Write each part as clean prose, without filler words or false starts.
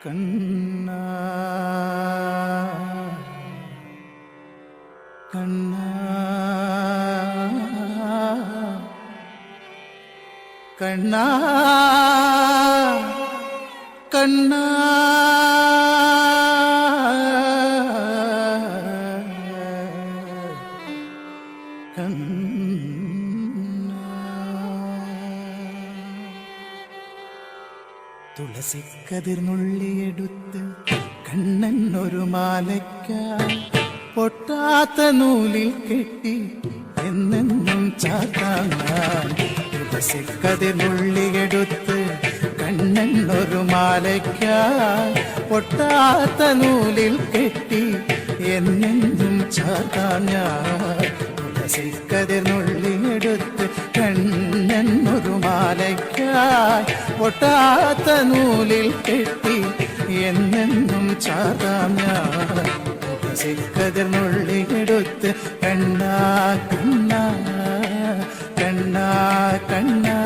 കണ്ണാ കണ്ണാ കണ്ണാ കണ്ണാ തുളസിക്കതിർന്നുള്ളിയെടുത്ത് കണ്ണൻ ഒരു മാലയ്ക്കായി പൊട്ടാത്ത നൂലിൽ കെട്ടി എന്നെന്നും ചാത്താങ്ങാൻ. തുളസിക്കതിർന്നുള്ളിയെടുത്ത് കണ്ണൻ ഒരു മാലയ്ക്കായി പൊട്ടാത്ത നൂലിൽ കെട്ടി എന്നെന്നും ചാത്താങ്ങാൻ. തുളസിക്കതിർന്നുള്ളിയെടുത്ത് കണ്ണൻ ഒരു മാലയ്ക്കായി പൊട്ടാത്ത നൂലിൽ കെട്ടി എന്നെന്നും ചാതാം ഞാൻ. തുളസിക്കതിർന്നുള്ളിയെടുത്ത് കണ്ണാ കണ്ണാ കണ്ണാ കണ്ണാ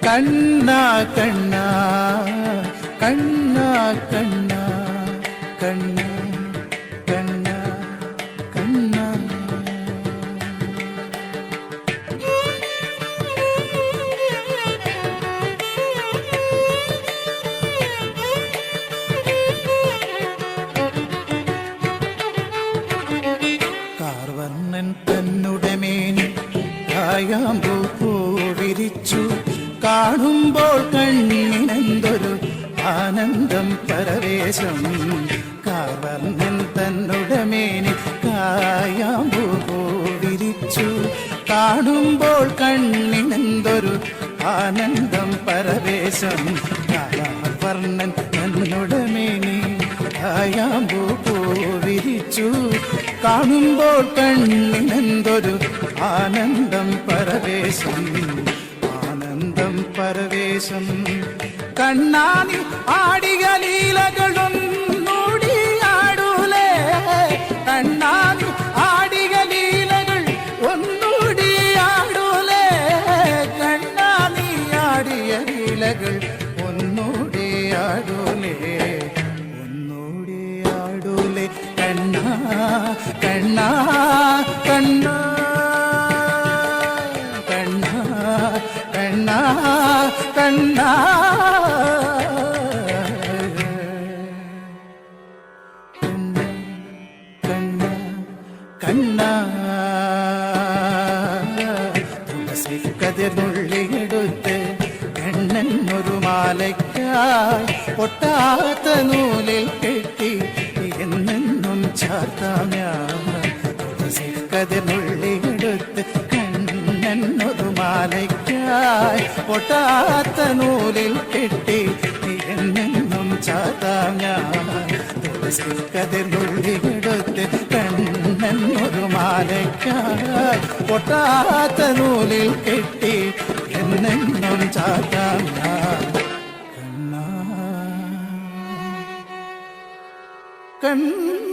കണ്ണാ കണ്ണാ കണ്ണാ കണ്ണാ കണ്ണാ കണ്ണാ കണ്ണാ. കാർവർണ്ണൻ തന്നുടെ മേനി കായാമ്പൂ വിരിച്ചു കാണുമ്പോൾ കണ്ണിനെന്തൊരു ആനന്ദം പരവേശം. കാർവർണ്ണൻ തന്നുടെ മേനി കായാമ്പൂ വിരിച്ചു കാണുമ്പോൾ കണ്ണിനെന്തൊരു ആനന്ദം പരവേശം. കാർവർണ്ണൻ തന്നുടെ മേനി കായാമ്പൂ വിരിച്ചു കാണുമ്പോൾ കണ്ണിനെന്തൊരു ആനന്ദം പരവേശം. ആനന്ദം പരവേശം. കണ്ണാനി ആടിയ ലീലകളൊന്നൂടി ആടൂലേ. കണ്ണാനി ആടിയ ലീലകൾ ഒന്നൂടി ആടൂലേ. കണ്ണാനി ആടിയ ലീലകൾ ഒന്നൂടി ആടൂലേ. ഒന്നൂടി ആടൂലേ. കണ്ണാ കണ്ണാ കണ്ണാ കണ്ണാ കണ്ണാ കണ്ണാ കണ്ണാ കണ്ണാ. തുളസിക്കതിർന്നുള്ളിയെടുത്ത് കണ്ണൻ ഒരു മാലയ്ക്കായി പൊട്ടാത്ത നൂലിൽ കെട്ടി എന്നെന്നും ചാത്താം ഞാൻ. തുളസിക്കതിർന്നുള്ളിയെടുത്ത് കണ്ണൻ ഒരു മാലയ്ക്കായി പൊട്ടാത്ത നൂലിൽ കെട്ടി എന്നെന്നും ചാത്താം ഞാൻ. തുളസിക്കതിർന്നുള്ളിയെടുത്ത് കണ്ണൻ ഒരു മാലയ്ക്കായി പൊട്ടാത്ത നൂലിൽ കെട്ടി എന്നെന്നും ചാത്താം ഞാൻ. കണ്ണാ കണ്ണാ